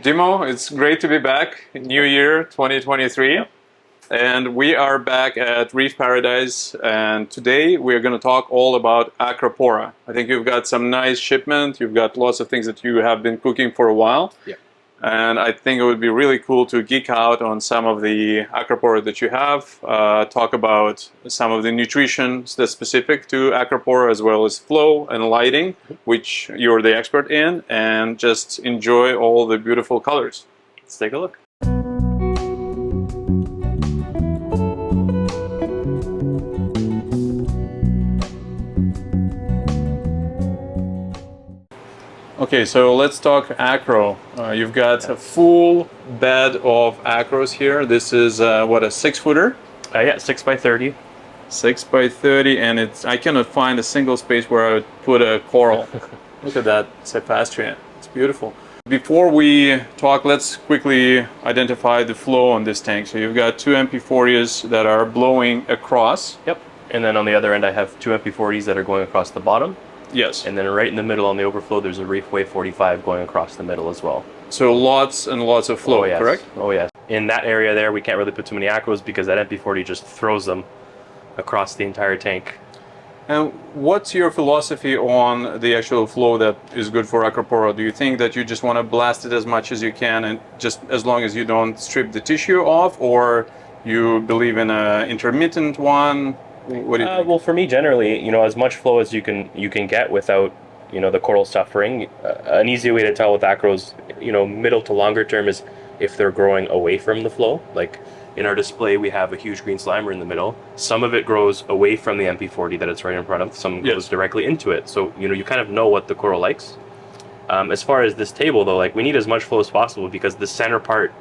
Dimo, it's great to be back. New year 2023. And we are back at Reef Paradise, and today we're going to talk all about Acropora. I think you've got some nice shipment, you've got lots of things that you have been cooking for a while. Yeah. And I think it would be really cool to geek out on some of the Acropora that you have, talk about some of the nutrition that's specific to Acropora, as well as flow and lighting, which you're the expert in, and just enjoy all the beautiful colors. Let's take a look. Okay, so let's talk Acro. You've got a full bed of Acros here. This is what, a 6-footer? Yeah, 6 by 30. 6 by 30, and I cannot find a single space where I would put a coral. Look at that Cephastrian. It's beautiful. Before we talk, let's quickly identify the flow on this tank. So you've got two MP40s that are blowing across. Yep. And then on the other end, I have two MP40s that are going across the bottom. Yes. And then right in the middle on the overflow, there's a Reef Wave 45 going across the middle as well. So lots and lots of flow, oh, yes. Correct? Oh, yes. In that area there, we can't really put too many Acros because that MP40 just throws them across the entire tank. And what's your philosophy on the actual flow that is good for Acropora? Do you think that you just want to blast it as much as you can, and just as long as you don't strip the tissue off, or you believe in an intermittent one? What do you think? Well, for me, generally, as much flow as you can get without, the coral suffering. An easy way to tell with Acros, middle to longer term is if they're growing away from the flow. Like in our display, we have a huge green slimer in the middle. Some of it grows away from the MP40 that it's right in front of. Some goes directly into it. So, you kind of know what the coral likes. As far as this table, though, we need as much flow as possible, because the center part,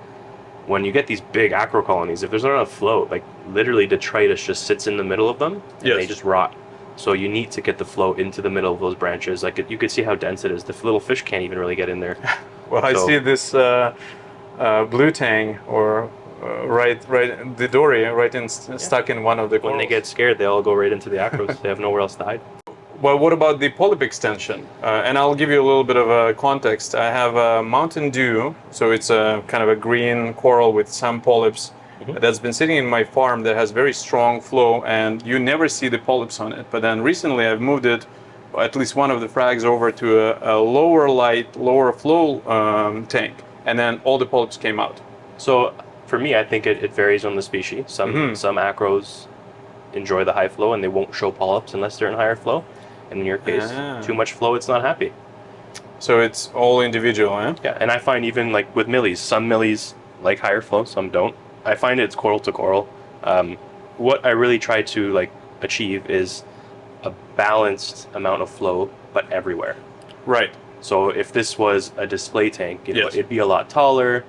when you get these big acro colonies, if there's not enough flow, literally detritus just sits in the middle of them and they just rot. So you need to get the flow into the middle of those branches. You could see how dense it is. The little fish can't even really get in there. Well, I see this blue tang, or right, the dory, stuck in one of the corals. When they get scared, they all go right into the acros. They have nowhere else to hide. Well, what about the polyp extension? And I'll give you a little bit of a context. I have a Mountain Dew, so it's a kind of a green coral with some polyps that's been sitting in my farm that has very strong flow, and you never see the polyps on it. But then recently I've moved it, at least one of the frags, over to a lower light, lower flow tank, and then all the polyps came out. So for me, I think it varies on the species. Some acros enjoy the high flow and they won't show polyps unless they're in higher flow. And in your case, too much flow, it's not happy. So it's all individual, eh? Yeah, and I find even with Milles, some Milles like higher flow, some don't. I find it's coral to coral. What I really try to achieve is a balanced amount of flow, but everywhere. Right. So if this was a display tank, it'd be a lot taller.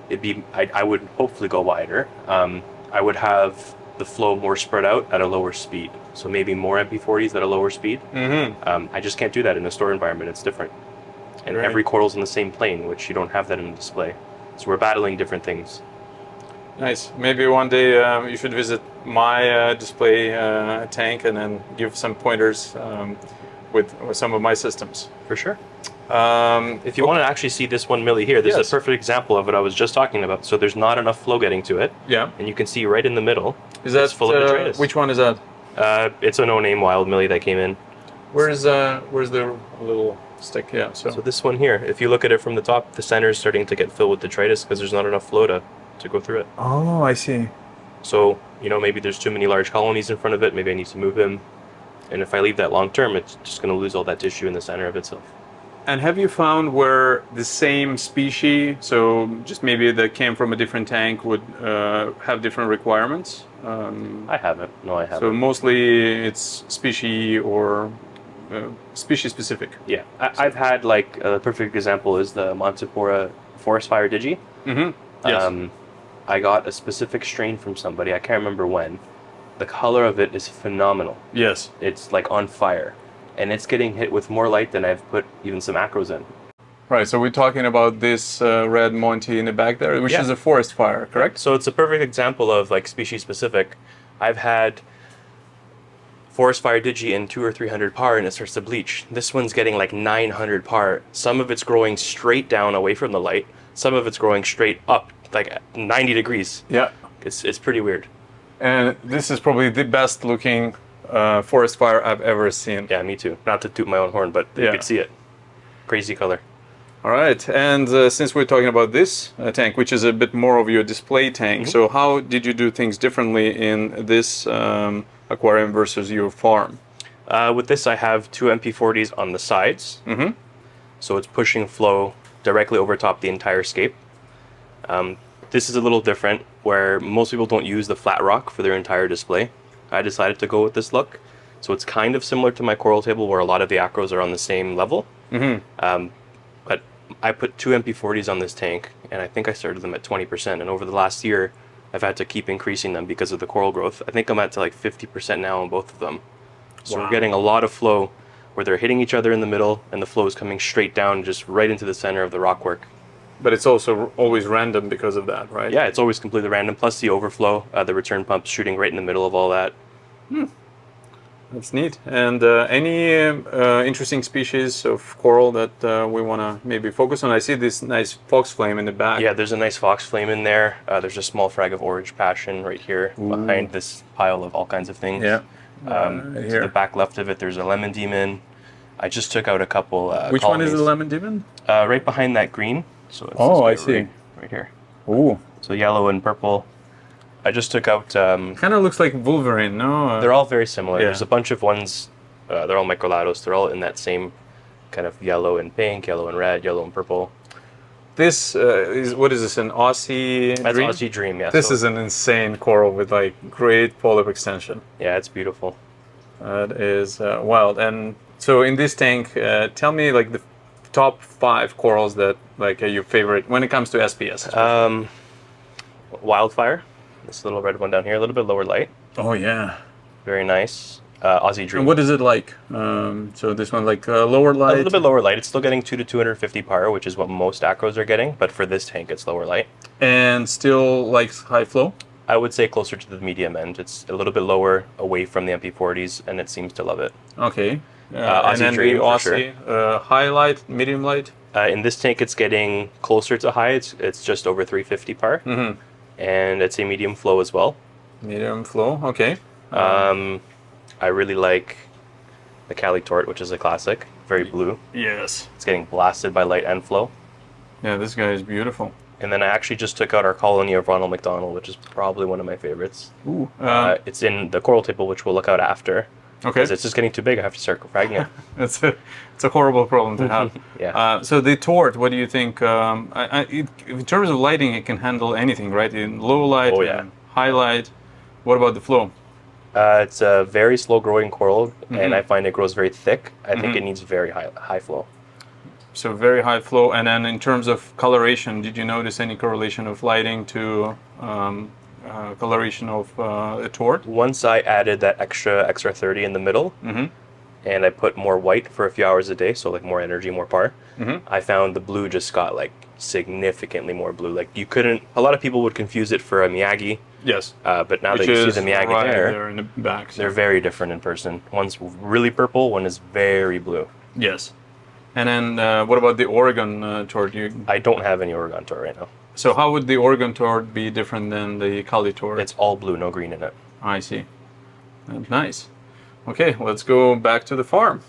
I would hopefully go wider. I would have the flow more spread out at a lower speed. So maybe more MP40s at a lower speed. I just can't do that in a store environment. It's different. And every coral's in the same plane, which you don't have that in a display. So we're battling different things. Nice. Maybe one day you should visit my display tank and then give some pointers with some of my systems. For sure. If you want to actually see this one Mille here, this is a perfect example of what I was just talking about. So there's not enough flow getting to it. Yeah. And you can see right in the middle. Is that full of detritus. Which one is that? It's a no-name wild Mille that came in. Where's the little stick? Yeah. So this one here, if you look at it from the top, the center is starting to get filled with detritus because there's not enough flow to go through it. Oh, I see. So, maybe there's too many large colonies in front of it. Maybe I need to move him. And if I leave that long term, it's just going to lose all that tissue in the center of itself. And have you found where the same species, so just maybe that came from a different tank, would have different requirements? I haven't. No, I haven't. So mostly it's species or species specific. Yeah. I've had a perfect example is the Acropora Forest Fire Digi. Yes. I got a specific strain from somebody. I can't remember when. The color of it is phenomenal. Yes. It's on fire. And it's getting hit with more light than I've put even some Acros in. Right, so we're talking about this red Monty in the back there, which is a forest fire, correct? So it's a perfect example of species specific. I've had forest fire Digi in 200 or 300 par and it starts to bleach. This one's getting 900 par. Some of it's growing straight down away from the light. some of it's growing straight up, like 90 degrees. Yeah. It's pretty weird. And this is probably the best looking forest fire I've ever seen. Yeah, me too. Not to toot my own horn, but you could see it. Crazy color. All right, and since we're talking about this tank, which is a bit more of your display tank, so how did you do things differently in this aquarium versus your farm? With this, I have two MP40s on the sides, so it's pushing flow directly over top the entire scape. This is a little different, where most people don't use the flat rock for their entire display. I decided to go with this look, so it's kind of similar to my coral table, where a lot of the Acros are on the same level. But I put two MP40s on this tank, and I think I started them at 20%. And over the last year, I've had to keep increasing them because of the coral growth. I think I'm at to like 50% now on both of them. So we're getting a lot of flow where they're hitting each other in the middle, and the flow is coming straight down, just right into the center of the rockwork. But it's also always random because of that, right? Yeah, it's always completely random. Plus the overflow, the return pump's shooting right in the middle of all that. That's neat. And any interesting species of coral that we want to maybe focus on? I see this nice fox flame in the back. Yeah, there's a nice fox flame in there. There's a small frag of orange passion right here behind this pile of all kinds of things. Yeah. To the back left of it, there's a lemon demon. I just took out a couple Which colonies. one is the lemon demon? Right behind that green. So it's I see. Right here. Ooh. So yellow and purple. I just took out... kind of looks like Wolverine, no? they're all very similar. Yeah. There's a bunch of ones, they're all microlados. They're all in that same kind of yellow and pink, yellow and red, yellow and purple. This what is this, an Aussie That's dream? Aussie Dream, yeah. This is an insane coral with like great polyp extension. Yeah, it's beautiful. That is wild. And so in this tank, tell me like the top 5 corals that like are your favorite when it comes to SPS. Wildfire, this little red one down here, a little bit lower light. Oh yeah. Very nice. Aussie Dream. And what is it like? So this one like lower light? A little bit lower light. It's still getting 2 to 250 par, which is what most Acros are getting, but for this tank, it's lower light. And still like high flow? I would say closer to the medium end. It's a little bit lower away from the MP40s, and it seems to love it. Okay. And Aussie then Dream, the for Aussie, high light, medium light? In this tank, it's getting closer to high. It's just over 350 par, and it's a medium flow as well. Medium flow, okay. I really like the Cali Tort, which is a classic. Very blue. Yes. It's getting blasted by light and flow. Yeah, this guy is beautiful. And then I actually just took out our colony of Ronald McDonald, which is probably one of my favorites. Ooh. It's in the coral table, which we'll look out after. Okay. Because it's just getting too big. I have to start fragging it. It's a horrible problem to have. Yeah. So the Tort, what do you think? In terms of lighting, it can handle anything, right? In low light, and high light. What about the flow? It's a very slow growing coral, and I find it grows very thick. I think it needs very high flow. So very high flow. And then in terms of coloration, did you notice any correlation of lighting to coloration of a Tort? Once I added that extra XR30 in the middle, and I put more white for a few hours a day, so like more energy, more par, I found the blue just got like significantly more blue. Like you couldn't, a lot of people would confuse it for a Miyagi. Yes. But now that you see the Miyagi there in the back. So. They're very different in person. One's really purple, one is very blue. Yes. And then what about the Oregon Tort? I don't have any Oregon Tort right now. So how would the Oregon Tort be different than the Cali Tort? It's all blue, no green in it. I see. Nice. Okay, let's go back to the farm.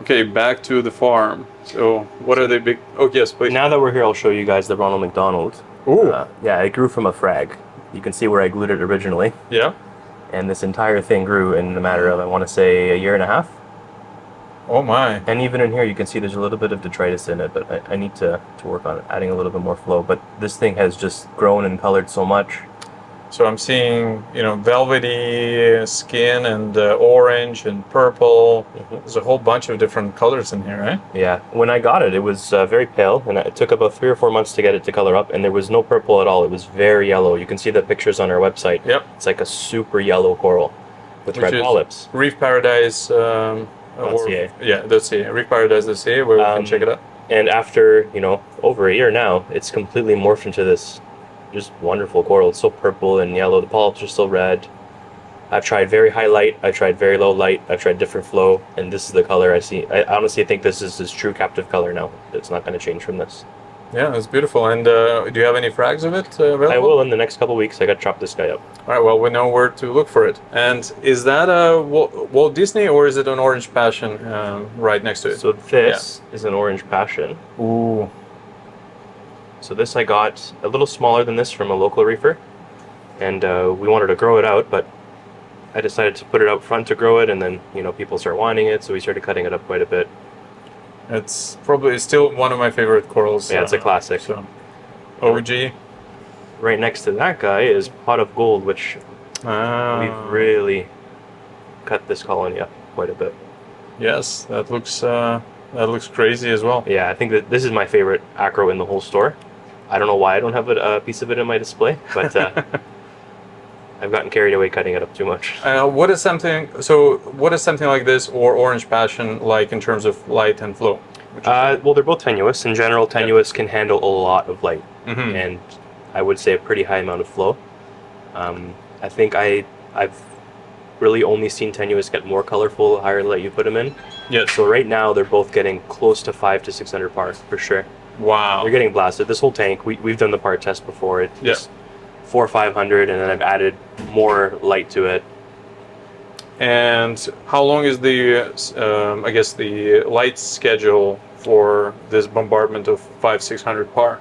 Okay, back to the farm. So what are the big... Oh, yes, please. Now that we're here, I'll show you guys the Ronald McDonald. Ooh. Yeah, it grew from a frag. You can see where I glued it originally. Yeah. And this entire thing grew in a matter of, I want to say, a year and a half. Oh my. And even in here, you can see there's a little bit of detritus in it, but I need to work on it, adding a little bit more flow. But this thing has just grown and colored so much. So I'm seeing, velvety skin and orange and purple. There's a whole bunch of different colors in here, right? Yeah. When I got it, it was very pale, and it took about 3 or 4 months to get it to color up, and there was no purple at all. It was very yellow. You can see the pictures on our website. Yep. It's like a super yellow coral with red polyps. Reef Paradise. .ca. Yeah, .ca. Reef Paradise.ca, where we can check it out. And after, over a year now, it's completely morphed into this just wonderful coral. It's so purple and yellow. The polyps are still red. I've tried very high light. I've tried very low light. I've tried different flow, and this is the color I see. I honestly think this is his true captive color now. It's not going to change from this. Yeah, it's beautiful. And do you have any frags of it available? I will in the next couple weeks. I got to chop this guy up. All right, well, we know where to look for it. And is that a Walt Disney or is it an Orange Passion right next to it? So this is an Orange Passion. Ooh. So this I got a little smaller than this from a local reefer. And we wanted to grow it out, but I decided to put it out front to grow it, and then, you know, people start wanting it, so we started cutting it up quite a bit. It's probably still one of my favorite corals. Yeah, it's a classic. So, OG. Right next to that guy is Pot of Gold, which we've really cut this colony up quite a bit. Yes, that looks crazy as well. Yeah, I think that this is my favorite acro in the whole store. I don't know why I don't have a piece of it in my display, but I've gotten carried away cutting it up too much. What is something like this or Orange Passion like in terms of light and flow? Well, they're both tenuous. In general, tenuous can handle a lot of light, and I would say a pretty high amount of flow. I think I've really only seen tenuous get more colorful the higher light you put them in. Yes. So right now they're both getting close to 500 to 600 par for sure. Wow. They're getting blasted. This whole tank, we've done the par test before. It's just 400 or 500, and then I've added more light to it. And how long is the I guess the light schedule for this bombardment of 500-600 par?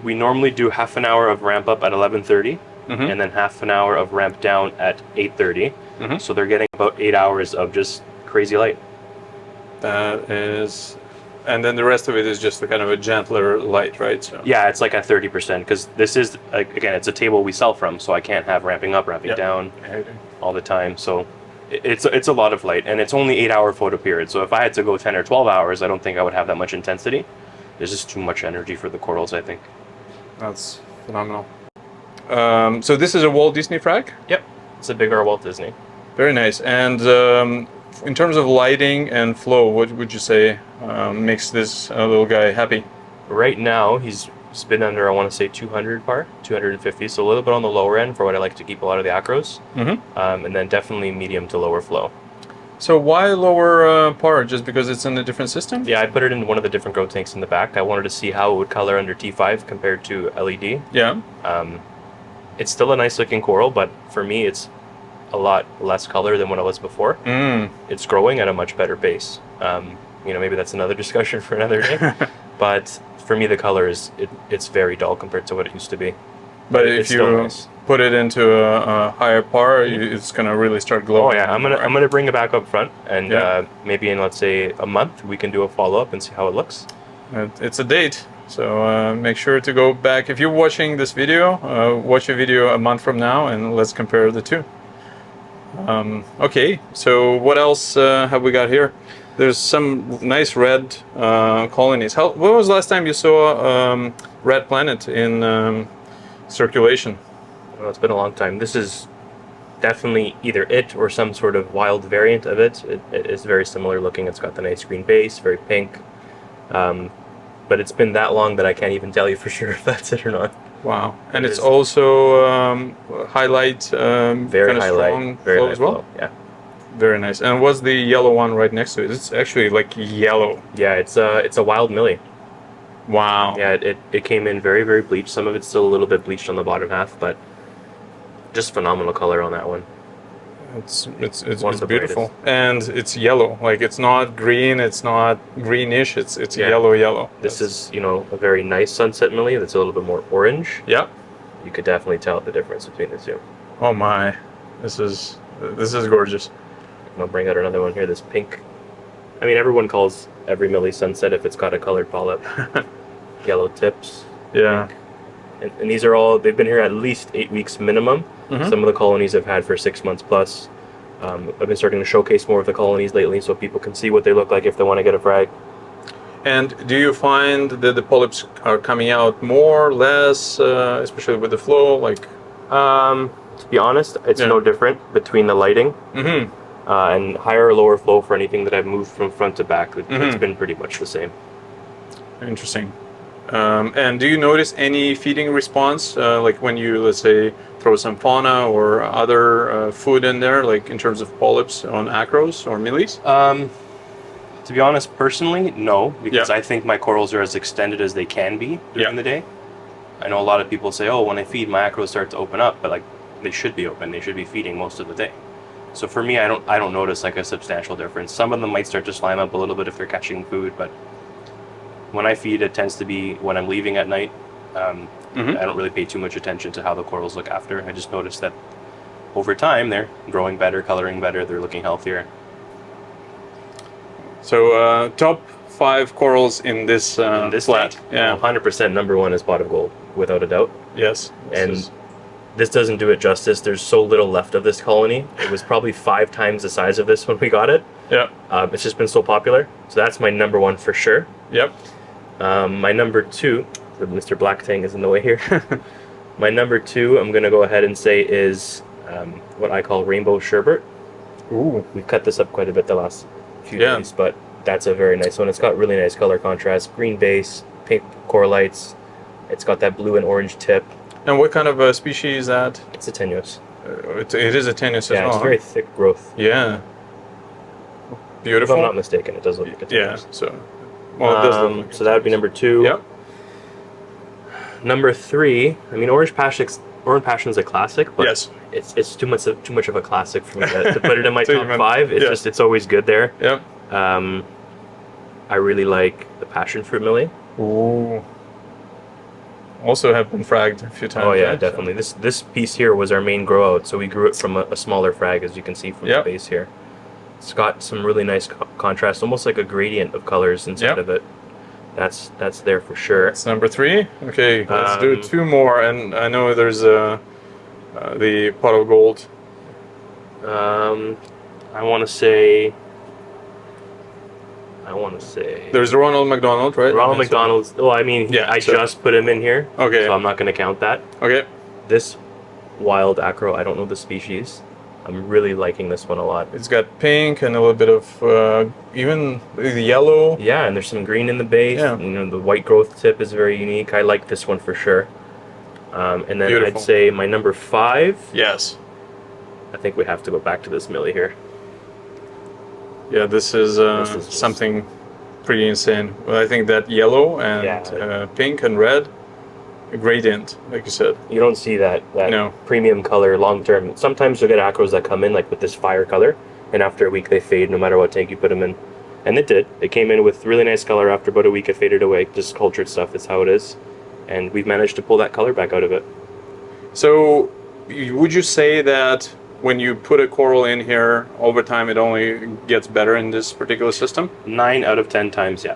We normally do half an hour of ramp up at 11:30, and then half an hour of ramp down at 8:30. So they're getting about 8 hours of just crazy light. That is, and then the rest of it is just a kind of a gentler light, right? So yeah, it's like at 30%, because this is, again, it's a table we sell from, so I can't have ramping up, ramping down all the time. So it's a lot of light, and it's only 8-hour photo period. So if I had to go 10 or 12 hours, I don't think I would have that much intensity. There's just too much energy for the corals, I think. That's phenomenal. So this is a Walt Disney frag? Yep, it's a bigger Walt Disney. Very nice. And in terms of lighting and flow, what would you say makes this little guy happy? Right now, he's been under, I want to say, 200 par, 250, so a little bit on the lower end for what I like to keep a lot of the acros, and then definitely medium to lower flow. So why lower par? Just because it's in a different system? Yeah, I put it in one of the different grow tanks in the back. I wanted to see how it would color under T5 compared to LED. Yeah. It's still a nice looking coral, but for me, it's a lot less color than what it was before. It's growing at a much better pace. You know, maybe that's another discussion for another day. But for me, the color it's very dull compared to what it used to be. But if you put it into a higher par, it's gonna really start glowing. Oh yeah, I'm gonna bring it back up front, and maybe in, let's say, a month we can do a follow up and see how it looks. It's a date, so make sure to go back. If you're watching this video, watch a video a month from now, and let's compare the two. Okay, so what else have we got here? There's some nice red colonies. When was the last time you saw red planet in circulation? Well, it's been a long time. This is definitely either it or some sort of wild variant of it. It is very similar looking. It's got the nice green base, very pink. But it's been that long that I can't even tell you for sure if that's it or not. Wow. And it's also highlight, very kind of strong very flow as well? Flow. Yeah. Very nice. And what's the yellow one right next to it? It's actually like yellow. Yeah, it's a wild Mille. Wow. Yeah, it came in very, very bleached. Some of it's still a little bit bleached on the bottom half, but just phenomenal color on that one. It's beautiful. And it's yellow. Like, it's not green, it's not greenish, it's yellow. This is, you know, a very nice sunset Mille that's a little bit more orange. Yeah. You could definitely tell the difference between the two. Oh my. This is gorgeous. I'll bring out another one here, this pink. I mean, everyone calls every Mille sunset if it's got a colored polyp. Yellow tips. Yeah. And these are all, they've been here at least 8 weeks minimum. Some of the colonies I've had for 6 months plus. I've been starting to showcase more of the colonies lately so people can see what they look like if they want to get a frag. And do you find that the polyps are coming out more, less, especially with the flow? Like, to be honest, it's no different between the lighting and higher or lower flow for anything that I've moved from front to back. It's been pretty much the same. Interesting. And do you notice any feeding response, like when you, let's say, throw some fauna or other food in there, like in terms of polyps on acros or milles? To be honest, personally, no, because Yeah. I think my corals are as extended as they can be during Yeah. the day. I know a lot of people say, oh, when I feed, my acros start to open up, but like they should be open. They should be feeding most of the day. So for me, I don't notice like a substantial difference. Some of them might start to slime up a little bit if they're catching food, but when I feed, it tends to be when I'm leaving at night. I don't really pay too much attention to how the corals look after. I just notice that over time they're growing better, coloring better, they're looking healthier. So top 5 corals in this This flat. tank, Yeah. 100% number one is pot of gold, without a doubt. Yes. And this doesn't do it justice. There's so little left of this colony. It was probably 5 times the size of this when we got it. Yeah. It's just been so popular. So that's my number one for sure. Yep. My number 2, Mr. Black Tang is in the way here. My number 2, I'm going to go ahead and say is what I call rainbow sherbet. Ooh. We've cut this up quite a bit the last few Yeah. days, but that's a very nice one. It's got really nice color contrast, green base, pink coral lights. It's got that blue and orange tip. And what kind of a species is that? It's a tenuous. It is a tenuous as Yeah, well. it's very thick growth. Yeah. If Beautiful. I'm not mistaken, it does look like a Yeah. tenuous. So. Well, it does look like So that would be number 2. Yep. Number 3, I mean, Orange Passion's a classic, but Yes. it's too much of a classic for me to put it in my So top even- 5. It's yeah. just it's always good there. Yep. I really like the passion fruit Mille. Ooh. Also have been fragged a few times. Oh yeah, right? definitely. This piece here was our main grow out, so we grew it from a smaller frag, as you can see from Yep. the base here. It's got some really nice contrast, almost like a gradient of colors inside Yep. of it. That's there for sure. That's number 3. Okay, let's do 2 more, and I know there's the pot of gold. I want to say. There's Ronald McDonald, right? Ronald McDonald's. Well, I mean, Yeah, I so- just put him in here, Okay. so I'm not going to count that. Okay. This wild acro, I don't know the species. I'm really liking this one a lot. It's got pink and a little bit of even the yellow. Yeah, and there's some green in the base. Yeah. You know, the white growth tip is very unique. I like this one for sure. And then Beautiful. I'd say my number 5. Yes. I think we have to go back to this Mille here. Yeah, this is just- something pretty insane. Well, I think that yellow and Yeah. pink and red, a gradient, like you said. You don't see that No. premium color long term. Sometimes you'll get acros that come in like with this fire color, and after a week they fade no matter what tank you put them in. And it did. It came in with really nice color. After about a week it faded away. Just cultured stuff. It's how it is. And we've managed to pull that color back out of it. So, would you say that when you put a coral in here, over time it only gets better in this particular system? 9 out of 10 times, yeah.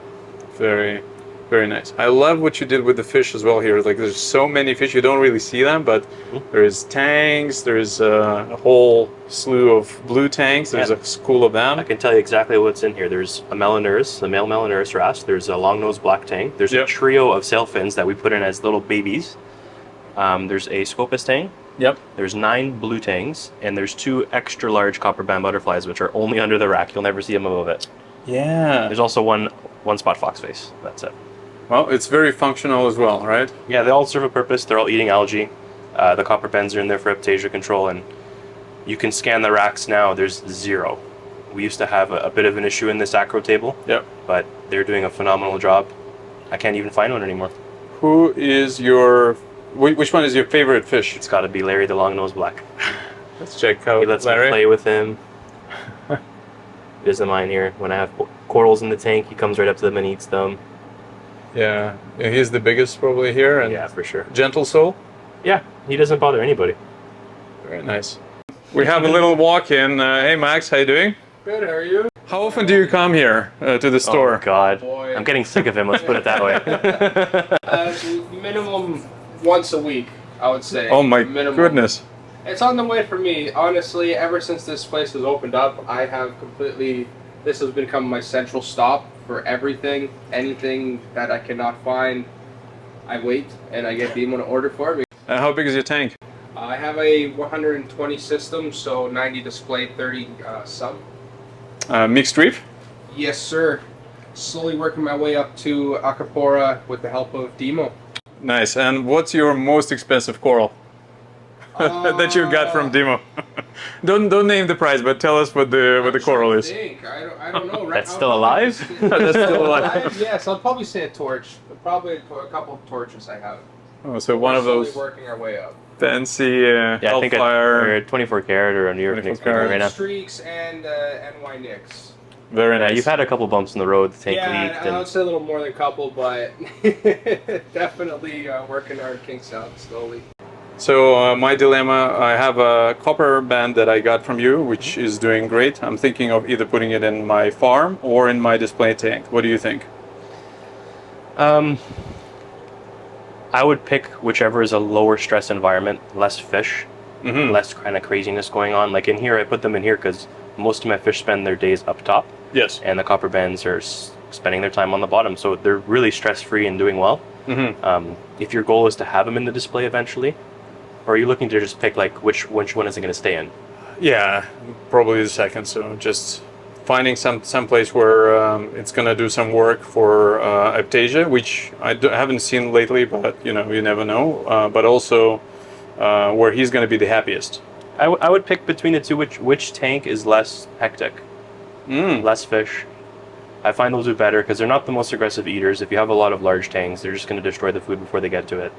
Very, very nice. I love what you did with the fish as well here. Like, there's so many fish, you don't really see them, but there's tangs, there's a whole slew of blue tangs, there's Yeah. a school of them. I can tell you exactly what's in here. There's a Melanurus, the male Melanurus wrasse. There's a long-nosed black tang. There's Yep. a trio of sailfins that we put in as little babies. There's a Scopus tang. Yep. There's 9 blue tangs, and there's 2 extra large copperband butterflies, which are only under the rack. You'll never see them above it. Yeah. There's also one spot foxface. That's it. Well, it's very functional as well, right? Yeah, they all serve a purpose. They're all eating algae. The copperbends are in there for epitasia control, and you can scan the racks now. There's 0. We used to have a bit of an issue in this acro table, Yep. but they're doing a phenomenal job. I can't even find one anymore. Who is your... Which one is your favorite fish? It's got to be Larry the long-nosed black. Let's check out He lets me Larry. play with him. He doesn't mind here. When I have corals in the tank, he comes right up to them and eats them. Yeah, he's the biggest probably here, and Yeah, for sure. gentle soul. Yeah, he doesn't bother anybody. Very nice. We have a little walk-in. Hey Max, how you doing? Good, how are you? How often do you come here to the store? Oh, God. Boy. I'm getting sick of him, let's put it that way. Minimum once a week, I would say. Oh my Minimum. goodness. It's on the way for me. Honestly, ever since this place has opened up, I have completely... This has become my central stop for everything. Anything that I cannot find, I wait and I get Dimo to order for me. How big is your tank? I have a 120 system, so 90 display, 30 sub. Mixed reef? Yes, sir. Slowly working my way up to Acropora with the help of Dimo. Nice. And what's your most expensive coral? that you got from Dimo? Don't name the prize, but tell us what the coral is. I don't know. That's still alive? That's still alive. Yes, I'll probably say a torch. Probably a couple of torches I have. Oh, so one of Slowly those working our way up. fancy Yeah, I think Hellfire. a 24 karat or a New York 24 Knicks karat. right now. Streaks and NY Knicks. Very Yeah, nice. you've had a couple bumps in the road. The tank leaked. I And would say a little more than a couple, but definitely working our kinks out slowly. So my dilemma, I have a Copperband that I got from you, which is doing great. I'm thinking of either putting it in my farm or in my display tank. What do you think? I would pick whichever is a lower stress environment, less fish, Mm-hmm. less kind of craziness going on. Like in here, I put them in here because most of my fish spend their days up top, Yes. and the copper bands are spending their time on the bottom, so they're really stress-free and doing well. Mm-hmm. If your goal is to have them in the display eventually, or are you looking to just pick like which one is it going to stay in? Yeah, probably the second. So just finding some place where it's gonna do some work for Aptasia, which haven't seen lately, but you never know. But also where he's gonna be the happiest. I would pick between the two which tank is less hectic, less fish. I find those do better because they're not the most aggressive eaters. If you have a lot of large tanks, they're just going to destroy the food before they get to it,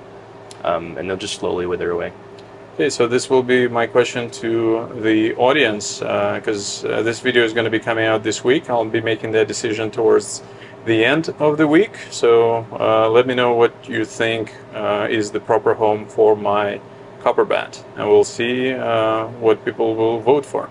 and they'll just slowly wither away. Okay, so this will be my question to the audience, because this video is going to be coming out this week. I'll be making the decision towards the end of the week. So let me know what you think is the proper home for my Copperband, and we'll see what people will vote for.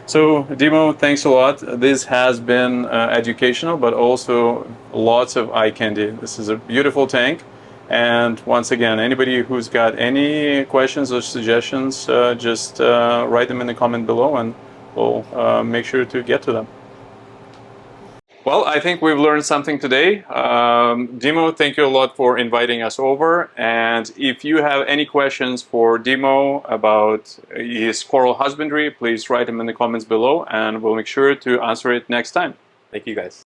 So Dimo, thanks a lot. This has been educational, but also lots of eye candy. This is a beautiful tank. And once again, anybody who's got any questions or suggestions, just write them in the comment below and we'll make sure to get to them. Well, I think we've learned something today. Dimo, thank you a lot for inviting us over. And if you have any questions for Dimo about his coral husbandry, please write them in the comments below and we'll make sure to answer it next time. Thank you guys.